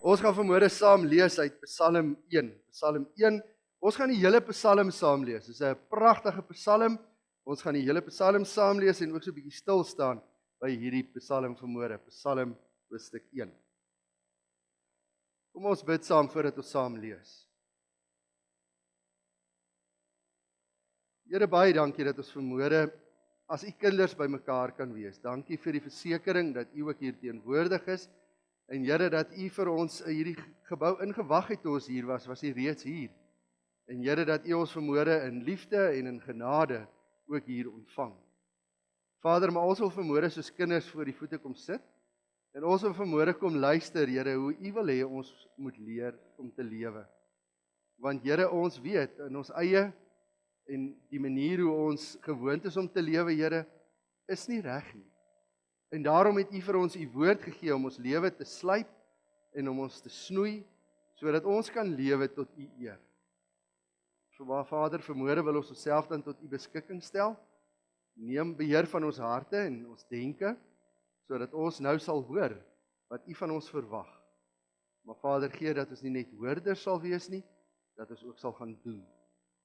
Ons gaan vanmôre saam lees uit Psalm 1. Psalm 1. Ons gaan die hele Psalm saam lees. Dit is 'n pragtige Psalm. Ons gaan die hele Psalm saam lees en ook so 'n bietjie stil staan by hierdie Psalm vanmôre. Psalm hoofstuk 1. Kom ons bid saam voordat ons saam lees. Here, baie dankie dat ons vanmôre as u kinders bymekaar kan wees. Dankie vir die versekering dat u ook hier teenwoordig is. En Here, dat u vir ons hierdie gebou ingewag het toe ons hier was u reeds hier. En Here, dat u ons vanmôre in liefde en in genade ook hier ontvang. Vader, maar ons wil vanmôre soos kinders voor die voete kom sit. En ons wil vanmôre kom luister, Here, hoe u wil hê ons moet leer om te lewe. Want Here, ons weet in ons eie en die manier hoe ons gewoond is om te lewe, Here, is nie reg nie. En daarom het u vir ons u woord gegee om ons lewe te slyp en om ons te snoei, sodat ons kan lewe tot u eer. So Vader, vanmôre wil ons onsself dan tot u beskikking stel. Neem beheer van ons harte en ons denke, sodat ons nou sal hoor wat u van ons verwag. Maar Vader, gee dat ons nie net hoorders sal wees nie, dat ons ook sal gaan doen.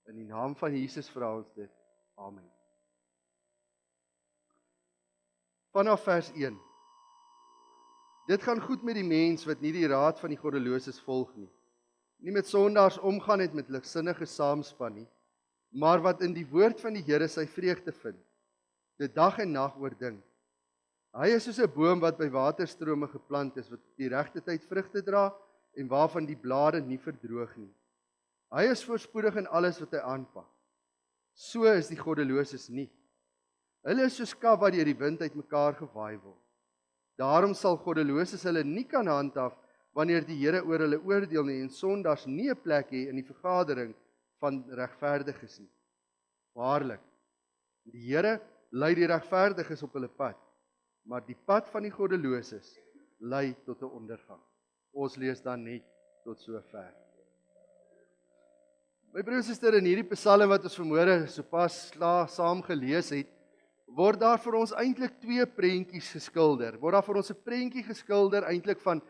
In die naam van Jesus vra ons dit. Amen. Vanaf vers 1. Dit gaan goed met die mens wat nie die raad van die goddeloses volg nie. Nie met sondaars omgaan het met ligsinnige saamspan nie, maar wat in die woord van die Here sy vreugde vind, dit dag en nag oordink. Hy is soos 'n boom wat by waterstrome geplant is, wat die regte tyd vrugte dra en waarvan die blare nie verdroog nie. Hy is voorspoedig in alles wat hy aanpak. So is die goddeloses nie. Hulle is soos kaf wat deur die wind uitmekaar gewaai word. Daarom sal goddeloses hulle nie kan handhaaf wanneer die Here oor hulle oordeel nie en sondaars nie 'n plek hê in die vergadering van regverdiges nie. Waarlik, die Here lei die regverdiges op hulle pad, maar die pad van die goddeloses lei tot 'n ondergang. Ons lees dan net tot sover. My broers en susters, in hierdie Psalm wat ons vanmôre sopas saam gelees het, word daar vir ons eintlik twee prentjies geskilder. Word daar vir ons 'n prentjie geskilder eintlik van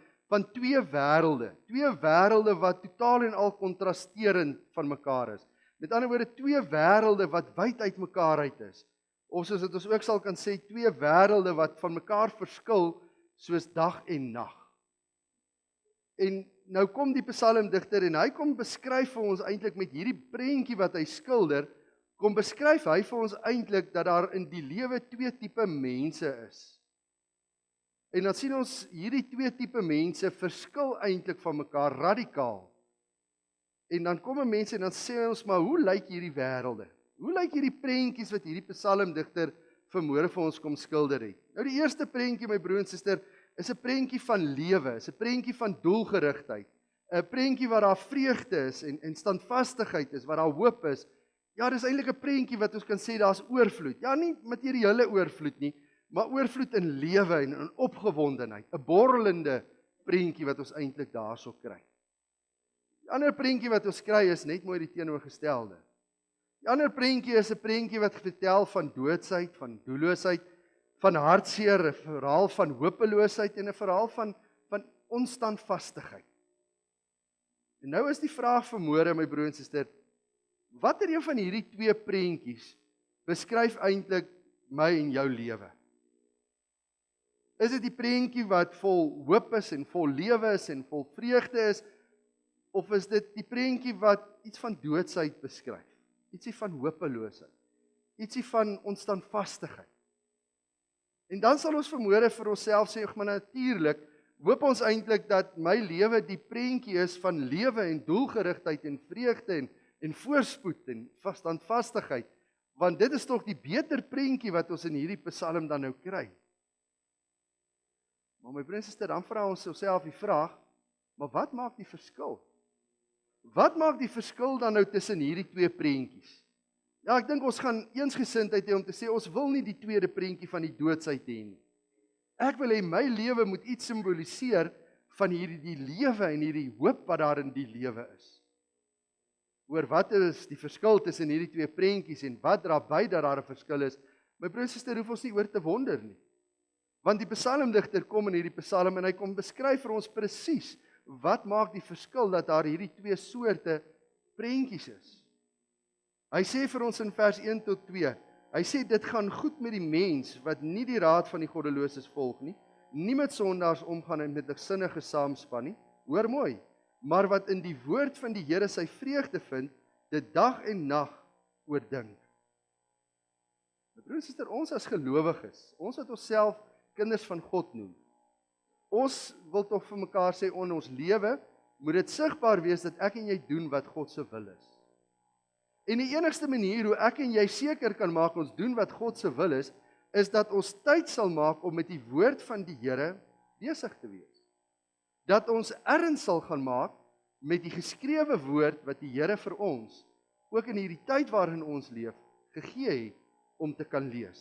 twee wêrelde wat totaal en al kontrasterend van mekaar is. Met ander woorde, twee wêrelde wat wyd uit mekaar uit is. Of soos dit ons ook sal kan sê, twee wêrelde wat van mekaar verskil soos dag en nag. En nou kom die psalmdigter en hy kom beskryf vir ons eintlik met hierdie prentjie wat hy skilder, kom beskryf hy vir ons eintlik dat daar in die lewe twee tipe mense is. En dan sien ons hierdie twee tipe mense verskil eintlik van mekaar radikaal. En dan kom mense en dan sê ons, maar hoe lyk hierdie wêrelde? Hoe lyk hierdie prentjies wat hierdie psalmdigter vanmôre vir ons kom skilder het? Nou die eerste prentjie, my broer en suster, is 'n prentjie van lewe, is 'n prentjie van doelgerigtheid. 'n Prentjie waar daar vreugde is en standvastigheid is, waar daar hoop is. Ja, dis eintlik 'n prentjie wat ons kan sê daar's oorvloed. Ja, nie materiële oorvloed nie, maar oorvloed in lewe en in opgewondenheid. 'n Borrelende prentjie wat ons eintlik daarso kry. Die ander prentjie wat ons kry is net mooi die teenoorgestelde. Die ander prentjie is 'n prentjie wat vertel van doodsheid, van doelloosheid, van hartseer, 'n verhaal van hopeloosheid en 'n verhaal van onstandvastigheid. En nou is die vraag vanmôre, my broer en suster, watter een van hierdie twee prentjies beskryf eintlik my en jou lewe? Is dit die prentjie wat vol hoop is en vol lewe is en vol vreugde is, of is dit die prentjie wat iets van doodsheid beskryf? Ietsie van hopeloosheid, ietsie van onstandvastigheid. En dan sal ons vanmôre vir onsself sê, maar natuurlik, hoop ons eintlik dat my lewe die prentjie is van lewe en doelgerigtheid en vreugde en voorspoed en standvastigheid, want dit is tog die beter prentjie wat ons in hierdie Psalm dan nou kry. Maar my broer en suster, dan vra ons osself die vraag, maar wat maak die verskil? Wat maak die verskil dan nou tussen hierdie twee prentjies? Ja, ek dink ons gaan eensgesindheid hê om te sê, ons wil nie die tweede prentjie van die doodsheid hê nie. Ek wil hê my lewe moet iets simboliseer van hierdie lewe en hierdie hoop wat daar in die lewe is. Oor wat is die verskil tussen hierdie twee prentjies en wat dra by dat daar 'n verskil is? My broer en suster, hoef ons nie oor te wonder nie. Want die psalmdigter kom in hierdie psalm en hy kom beskryf vir ons presies wat maak die verskil dat daar hierdie twee soorte prentjies is? Hy sê vir ons in vers 1 tot 2, hy sê dit gaan goed met die mens wat nie die raad van die goddeloses volg nie, nie met sondaars omgaan en met ligsinnige saamspan nie, hoor mooi, maar wat in die woord van die Here sy vreugde vind, dit dag en nag oordink. Broer en suster, ons as gelowiges, ons wat onsself kinders van God noem, ons wil tog vir mekaar sê, in ons lewe moet dit sigbaar wees dat ek en jy doen wat God se wil is. En die enigste manier hoe ek en jy seker kan maak ons doen wat God se wil is dat ons tyd sal maak om met die woord van die Here besig te wees. Dat ons erns sal gaan maak met die geskrewe woord wat die Here vir ons, ook in hierdie tyd waarin ons leef, gegee het om te kan lees.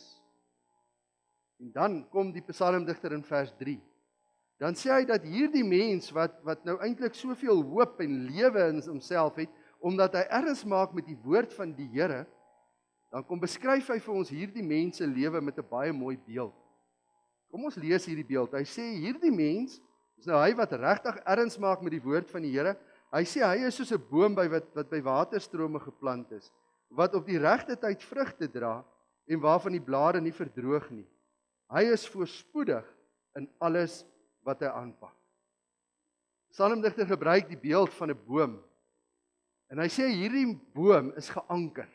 En dan kom die psalmdigter in vers 3. Dan sê hy dat hierdie mens wat nou eintlik soveel hoop en lewe in homself het, omdat hy erns maak met die woord van die Here, dan kom beskryf hy vir ons hierdie mens se lewe met 'n baie mooi beeld. Kom ons lees hierdie beeld. Hy sê hierdie mens, is nou hy wat regtig erns maak met die woord van die Here. Hy sê hy is soos 'n boom wat by waterstrome geplant is, wat op die regte tyd vrugte dra en waarvan die blare nie verdroog nie. Hy is voorspoedig in alles wat hy aanpak. Psalmdigter gebruik die beeld van 'n boom. En hy sê hierdie boom is geanker.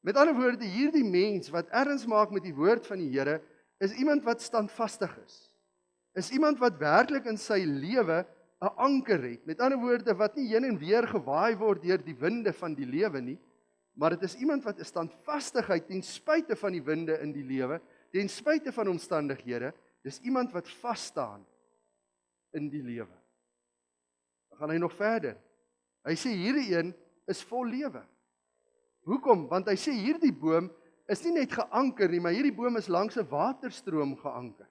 Met ander woorde, hierdie mens wat erns maak met die woord van die Here, is iemand wat standvastig is. Is iemand wat werklik in sy lewe 'n anker het. Met ander woorde, wat nie heen en weer gewaai word deur die winde van die lewe nie, maar dit is iemand wat 'n standvastigheid ten spyte van die winde in die lewe, ten spyte van omstandighede, dis iemand wat vas staan in die lewe. Dan gaan hy nog verder. Hy sê hierdie een is vol lewe. Hoekom? Want hy sê hierdie boom is nie net geanker nie, maar hierdie boom is langs 'n waterstroom geanker.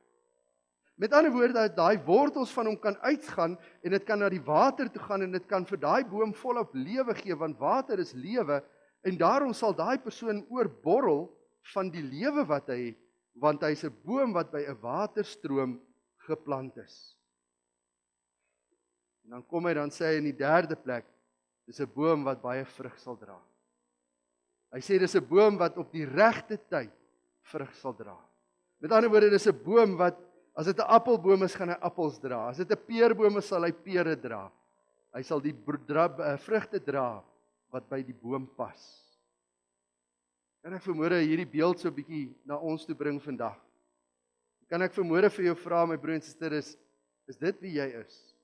Met ander woorde, dat daai wortels van hom kan uitgaan en dit kan na die water toe gaan en dit kan vir daai boom volop lewe gee, want water is lewe en daarom sal daai persoon oorborrel van die lewe wat hy het, want hy is 'n boom wat by 'n waterstroom geplant is. En dan kom hy dan sê hy in die derde plek, dis 'n boom wat baie vrug sal dra. Hy sê dis 'n boom wat op die regte tyd vrug sal dra. Met ander woorde, dis 'n boom wat, as dit 'n appelboom is, gaan hy appels dra. As dit 'n peerboom is, sal hy pere dra. Hy sal die vrugte dra wat by die boom pas. Kan ek vanmôre hierdie beeld so 'n bietjie na ons toe bring vandag? Kan ek vanmôre vir jou vra, my broer en suster, is dit wie jy is?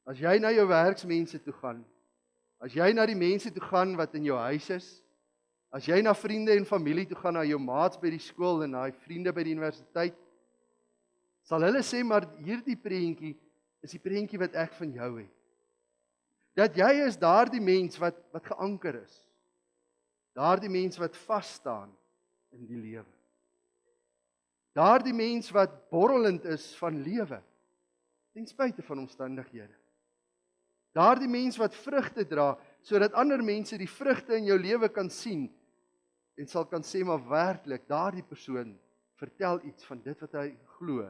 As jy na jou werksmense toe gaan, as jy na die mense toe gaan wat in jou huis is, as jy na vriende en familie toe gaan, na jou maats by die skool en na die vriende by die universiteit, sal hulle sê, maar hierdie prentjie is die prentjie wat ek van jou het. Dat jy is daardie mens wat geanker is. Daardie mens wat vas staan in die lewe. Daardie mens wat borrelend is van lewe, ten spyte van omstandighede. Daardie mens wat vrugte dra, sodat ander mense die vrugte in jou lewe kan sien, en sal kan sê, maar werklik, daardie persoon vertel iets van dit wat hy glo,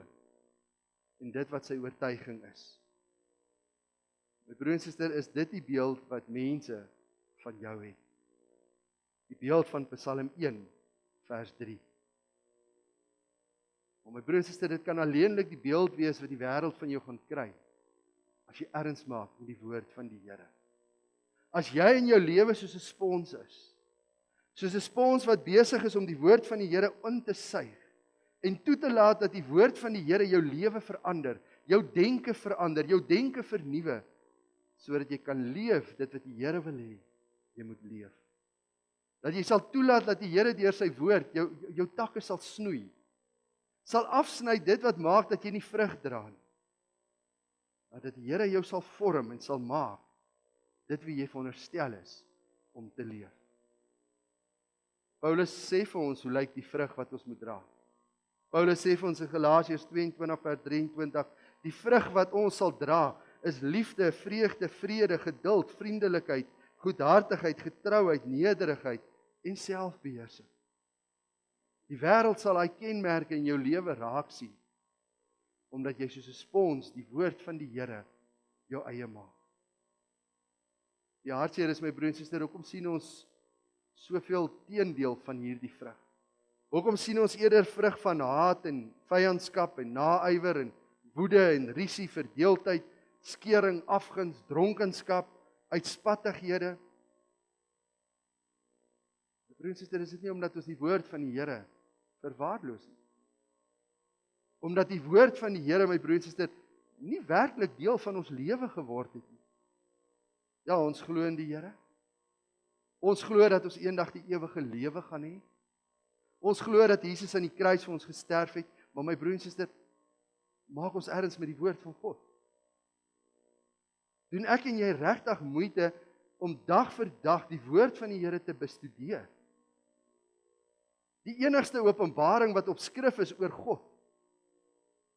en dit wat sy oortuiging is. My broer en suster, is dit die beeld wat mense van jou het? Die beeld van Psalm 1, vers 3. Maar my broer en suster, dit kan alleenlik die beeld wees wat die wêreld van jou gaan kry, as jy erns maak met die woord van die Here. As jy in jou lewe soos 'n spons is, soos 'n spons wat besig is om die woord van die Here in te suig, en toe te laat dat die woord van die Here jou lewe verander, jou denke verander, jou denke vernuwe, sodat jy kan leef dit wat die Here wil hê, jy moet leef. Dat jy sal toelaat dat die Here deur sy woord jou takke sal snoei, sal afsny dit wat maak dat jy nie vrug dra nie. Dat die Here jou sal vorm en sal maak dit wie jy veronderstel is om te leef. Paulus sê vir ons hoe lyk die vrug wat ons moet dra. Paulus sê vir ons in Galasiërs 22 vers 23, die vrug wat ons sal dra is liefde, vreugde, vrede, geduld, vriendelikheid, goedhartigheid, getrouheid, nederigheid en selfbeheersing. Die wêreld sal daai kenmerke in jou lewe raak sien. omdat jy soos 'n spons die woord van die Here jou eie maak. Die hartseer is, my broer en suster, hoekom sien ons soveel teendeel van hierdie vrug? Hoekom sien ons eerder vrug van haat en vyandskap en naaiwer en woede en rusie, verdeeldheid, skering, afguns, dronkenskap, uitspattighede? My broer en suster, is dit nie omdat ons die woord van die Here verwaarloos nie. Omdat die woord van die Here, my broer en suster, nie werklik deel van ons lewe geword het nie. Ja, ons glo in die Here. Ons glo dat ons eendag die ewige lewe gaan hê. Ons glo dat Jesus aan die kruis vir ons gesterf het, maar my broer en suster, maak ons erns met die woord van God. Doen ek en jy regtig moeite om dag vir dag die woord van die Here te bestudeer? Die enigste openbaring wat op skrif is oor God,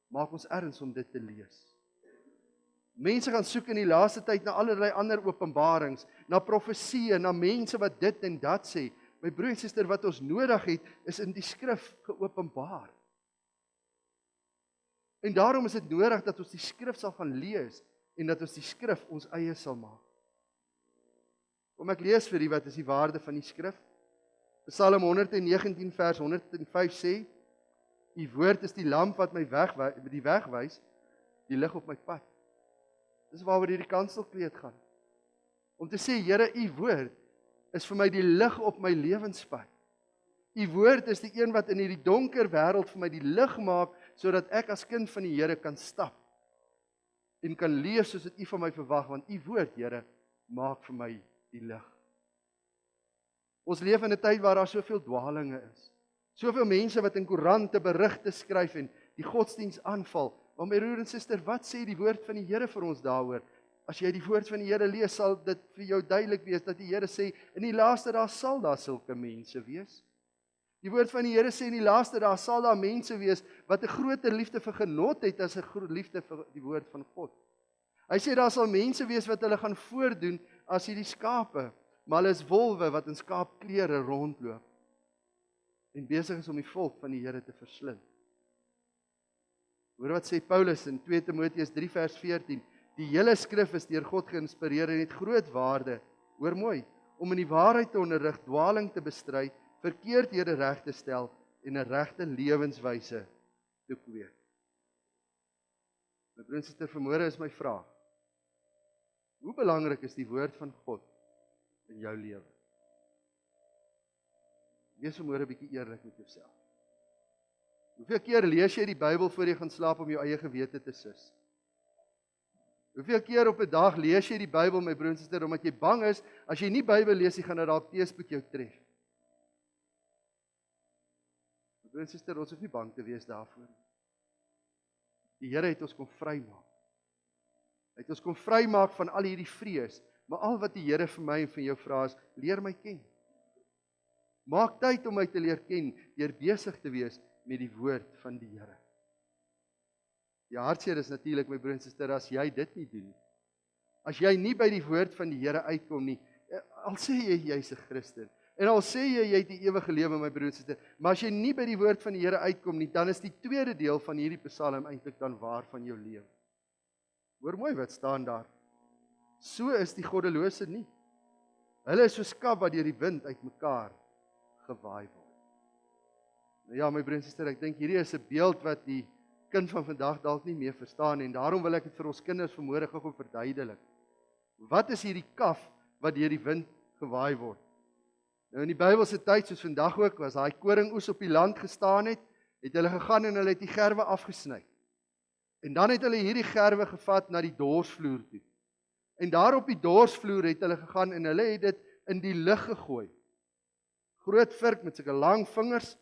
maak ons erns om dit te lees. Mense gaan soek in die laaste tyd na allerlei ander openbarings, na profeseë, na mense wat dit en dat sê. My broer en suster, wat ons nodig het, is in die skrif geopenbaar. En daarom is dit nodig dat ons die skrif sal gaan lees, en dat ons die skrif ons eie sal maak. Kom ek lees vir u, wat is die waarde van die skrif? Psalm 119 vers 105 sê, u woord is die lamp wat my die weg wys, die lig op my pad. Dis waaroor hierdie kanselkleed gaan. Om te sê, Here, u woord is vir my die lig op my lewenspad. U woord is die een wat in hierdie donker wêreld vir my die lig maak, sodat ek as kind van die Here kan stap en kan leef soos wat u van my verwag, want u woord, Here, maak vir my die lig. Ons leef in 'n tyd waar daar soveel dwalinge is. Soveel mense wat in koerante berigte skryf en die godsdiens aanval. Maar my broer en suster, wat sê die woord van die Here vir ons daaroor? As jy die woord van die Here lees, sal dit vir jou duidelik wees dat die Here sê, in die laaste dae sal daar sulke mense wees. Die woord van die Here sê, in die laaste dae sal daar mense wees wat 'n groter liefde vir genot het as 'n groot liefde vir die woord van God. Hy sê daar sal mense wees wat hulle gaan voordoen as hierdie skape, maar hulle is wolwe wat in skaapklere rondloop en besig is om die volk van die Here te verslind. Hoor wat sê Paulus in 2 Timoteus 3 vers 14, die hele skrif is deur God geïnspireer en het groot waarde, hoor mooi, om in die waarheid te onderrig, dwaling te bestry, verkeerdhede reg te stel en 'n regte lewenswyse te kweek. My broer en suster, vanmôre is my vraag, hoe belangrik is die woord van God in jou lewe? Wees vanmôre 'n bietjie eerlik met jouself. Hoeveel keer lees jy die Bybel voor jy gaan slaap om jou eie gewete te sus? Hoeveel keer op 'n dag lees jy die Bybel, my broer en suster, omdat jy bang is, as jy nie Bybel lees, jy gaan dit dalk teëspoed jou tref? My broer en suster, ons hoef nie bang te wees daarvoor nie. Die Here het ons kom vrymaak. Hy het ons kom vrymaak van al hierdie vrees, maar al wat die Here vir my en vir jou vra is, leer my ken. Maak tyd om my te leer ken, deur besig te wees met die woord van die Here. Die hartseer is natuurlik, my broer en suster, as jy dit nie doen nie. As jy nie by die woord van die Here uitkom nie, al sê jy jy's 'n Christen, en al sê jy het die ewige lewe, my broer en suster, maar as jy nie by die woord van die Here uitkom nie, dan is die tweede deel van hierdie Psalm eintlik dan waar van jou lewe. Hoor mooi wat staan daar. So is die goddelose nie. Hulle is so skap wat deur die wind uitmekaar gewaai word. Nou ja, my broer en suster, ek dink hierdie is 'n beeld wat die kind van vandag dalk nie meer verstaan, en daarom wil ek dit vir ons kinders vanmôre gou verduidelik. Wat is hierdie kaf wat deur die wind gewaai word? Nou in die Bybelse tyd, soos vandag ook, was daai koringoes op die land gestaan het hulle gegaan en hulle het die gerwe afgesny. En dan het hulle hierdie gerwe gevat na die dorsvloer toe. En daar op die dorsvloer het hulle gegaan en hulle het dit in die lug gegooi. Groot vurk met sulke lang vingers,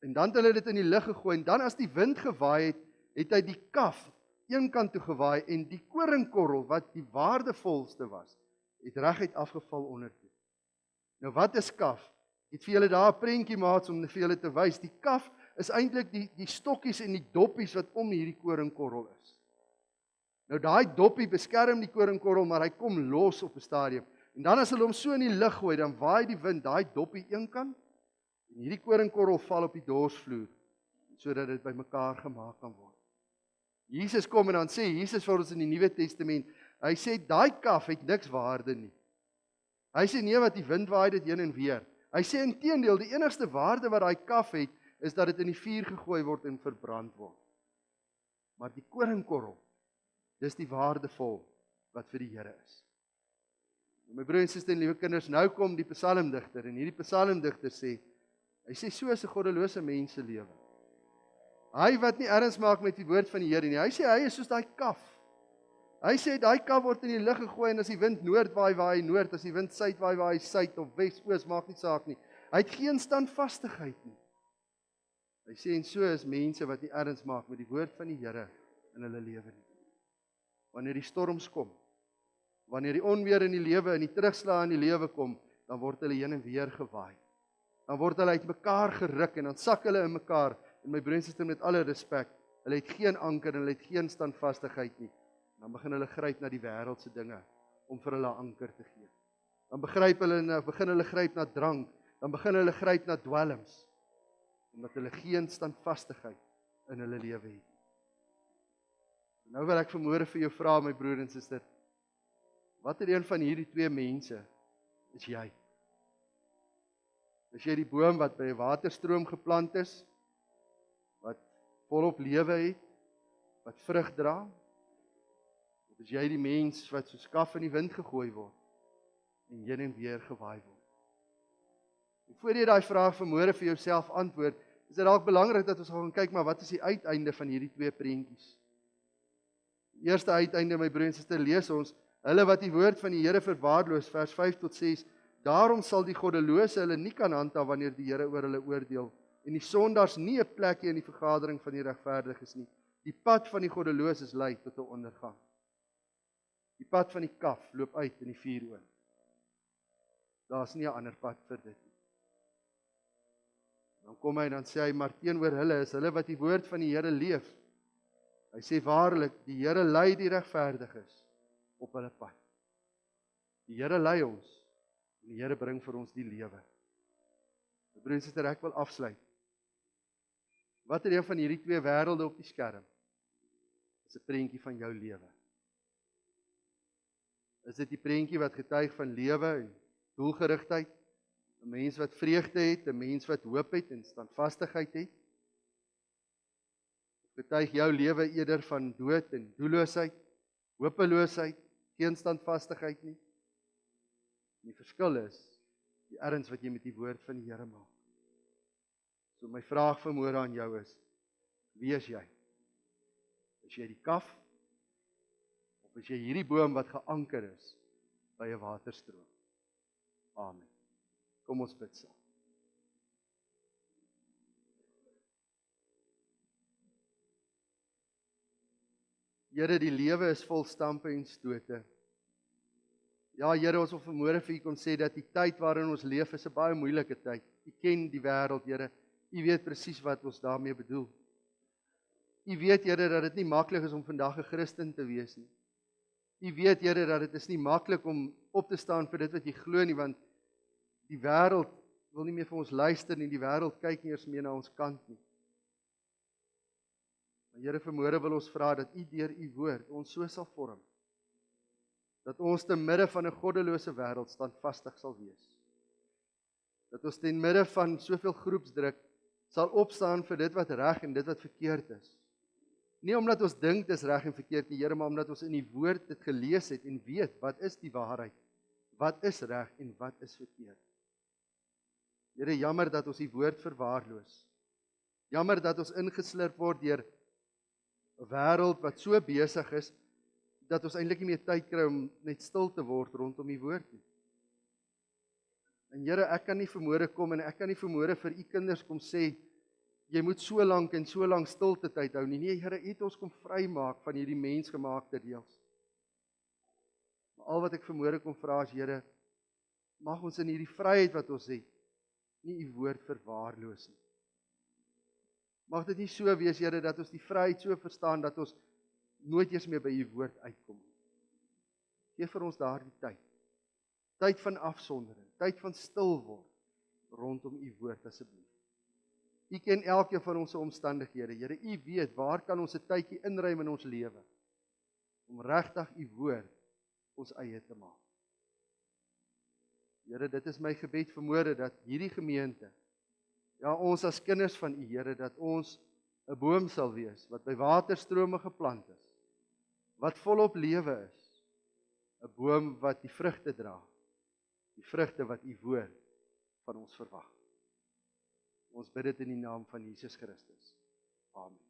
en dan het hulle dit in die lug gegooi, en dan as die wind gewaai het, het hy die kaf een kant toe gewaai, en die koringkorrel, wat die waardevolste was, het reguit afgeval onder toe. Nou wat is kaf? Ek het vir julle daar 'n prentjie maats om vir julle te wys. Die kaf is eintlik die stokkies en die doppies wat om hierdie koringkorrel is. Nou daai doppie beskerm die koringkorrel, maar hy kom los op 'n stadium. En dan as hulle hom so in die lug gooi, dan waai die wind daai doppie een kant, en hierdie koringkorrel val op die dorsvloer, sodat dit bymekaar gemaak kan word. Jesus kom en dan sê Jesus vir ons in die Nuwe Testament, hy sê daai kaf het niks waarde nie. Hy sê nee, wat die wind waai dit heen en weer. Hy sê inteendeel, die enigste waarde wat daai kaf het, is dat dit in die vuur gegooi word en verbrand word. Maar die koringkorrel, dis die waardevol wat vir die Here is. My broer en suster en liewe kinders, nou kom die psalmdigter en hierdie psalmdigter sê, hy sê so is 'n goddelose mens se lewe. Hy wat nie erns maak met die woord van die Here nie. Hy sê hy is soos daai kaf. Hy sê daai kaf word in die lug gegooi en as die wind noord waai, waai noord, as die wind suid waai, waai suid of wes, oos, maak nie saak nie. Hy het geen standvastigheid nie. Hy sê en so is mense wat nie erns maak met die woord van die Here in hulle lewe nie. Wanneer die storms kom, wanneer die onweer in die lewe en die terugslag in die lewe kom, dan word hulle heen en weer gewaai. Dan word hulle uitmekaar geruk en dan sak hulle in mekaar. En my broer en suster, met alle respek, hulle het geen anker en hulle het geen standvastigheid nie. Dan begin hulle gryp na die wêreldse dinge om vir hulle anker te gee. Dan begin hulle gryp na drank, dan begin hulle gryp na dwelms, omdat hulle geen standvastigheid in hulle lewe het. Nou wil ek vanmôre vir jou vra, my broer en suster, watter een van hierdie twee mense is jy? Is jy die boom wat by 'n waterstroom geplant is, wat volop lewe het, wat vrug dra? Of is jy die mens wat soos kaf in die wind gegooi word en heen en weer gewaai word? En voor jy daai vraag vanmôre vir jouself antwoord, is dit dalk belangrik dat ons gaan kyk, maar wat is die uiteinde van hierdie twee prentjies? Die eerste uiteinde, my broer en suster, lees ons, hulle wat die woord van die Here verwaarloos, vers 5 tot 6, daarom sal die goddelose hulle nie kan handhaaf wanneer die Here oor hulle oordeel, en die sondaars nie 'n plekkie in die vergadering van die regverdiges nie. Die pad van die goddeloses lei tot 'n ondergang. Die pad van die kaf loop uit in die vuuroond. Daar's nie 'n ander pad vir dit nie. Dan kom hy en dan sê hy, maar teenoor hulle is hulle wat die woord van die Here leef. Hy sê waarlik, die Here lei die regverdiges op hulle pad. Die Here lei ons, en die Here bring vir ons die lewe. Broer en suster, ek wil afsluit. Watter een van hierdie twee wêrelde op die skerm is 'n prentjie van jou lewe? Is dit die prentjie wat getuig van lewe en doelgerigtheid? 'n Mens wat vreugde het, 'n mens wat hoop het en standvastigheid het? Of getuig jou lewe eerder van dood en doelloosheid, hopeloosheid, geen standvastigheid nie? Die verskil is die erns wat jy met die woord van die Here maak. So my vraag vanmôre aan jou is, wie is jy? Is jy die kaf? Of is jy hierdie boom wat geanker is by 'n waterstroom? Amen. Kom ons bid saam. Here, die lewe is vol stampe en stote. Ja, Here, ons wil vanmôre vir U kon sê dat die tyd waarin ons leef is 'n baie moeilike tyd. U ken die wêreld, Here. U weet presies wat ons daarmee bedoel. U weet, Here, dat dit nie maklik is om vandag 'n Christen te wees nie. U weet, Here, dat dit is nie maklik om op te staan vir dit wat jy glo nie, want die wêreld wil nie meer vir ons luister nie, die wêreld kyk nie eers meer na ons kant nie. Maar Here, vanmôre wil ons vra dat U deur U woord ons so sal vorm, dat ons te midde van 'n goddelose wêreld standvastig sal wees. Dat ons ten midde van soveel groepsdruk sal opstaan vir dit wat reg en dit wat verkeerd is. Nie omdat ons dink dit is reg en verkeerd nie, Here, maar omdat ons in die woord dit gelees het en weet wat is die waarheid, wat is reg en wat is verkeerd. Here, jammer dat ons die woord verwaarloos. Jammer dat ons ingeslurp word deur 'n wêreld wat so besig is dat ons eintlik nie meer tyd kry om net stil te word rondom die woord nie. En Here, ek kan nie vanmôre kom en ek kan nie vanmôre vir U kinders kom sê, jy moet so lank en so lank stilte tyd hou nie. Nee, Here, U het ons kom vrymaak van hierdie mensgemaakte reëls. Maar al wat ek vanmôre kom vra is, Here, mag ons in hierdie vryheid wat ons het, nie U woord verwaarloos nie. Mag dit nie so wees, Here, dat ons die vryheid so verstaan, dat ons nooit eers meer by U woord uitkom. Gee vir ons daardie tyd. Tyd van afsondering, tyd van stil word, rondom U woord asseblief. U ken elkeen van ons omstandighede. Here, U weet waar kan ons 'n tydjie inruim in ons lewe om regtig U woord ons eie te maak. Here, dit is my gebed vanmôre dat hierdie gemeente, ja, ons as kinders van U, Here, dat ons 'n boom sal wees wat by waterstrome geplant is, wat volop lewe is, 'n boom wat die vrugte dra, die vrugte wat U woord van ons verwag. Ons bid dit in die naam van Jesus Christus. Amen.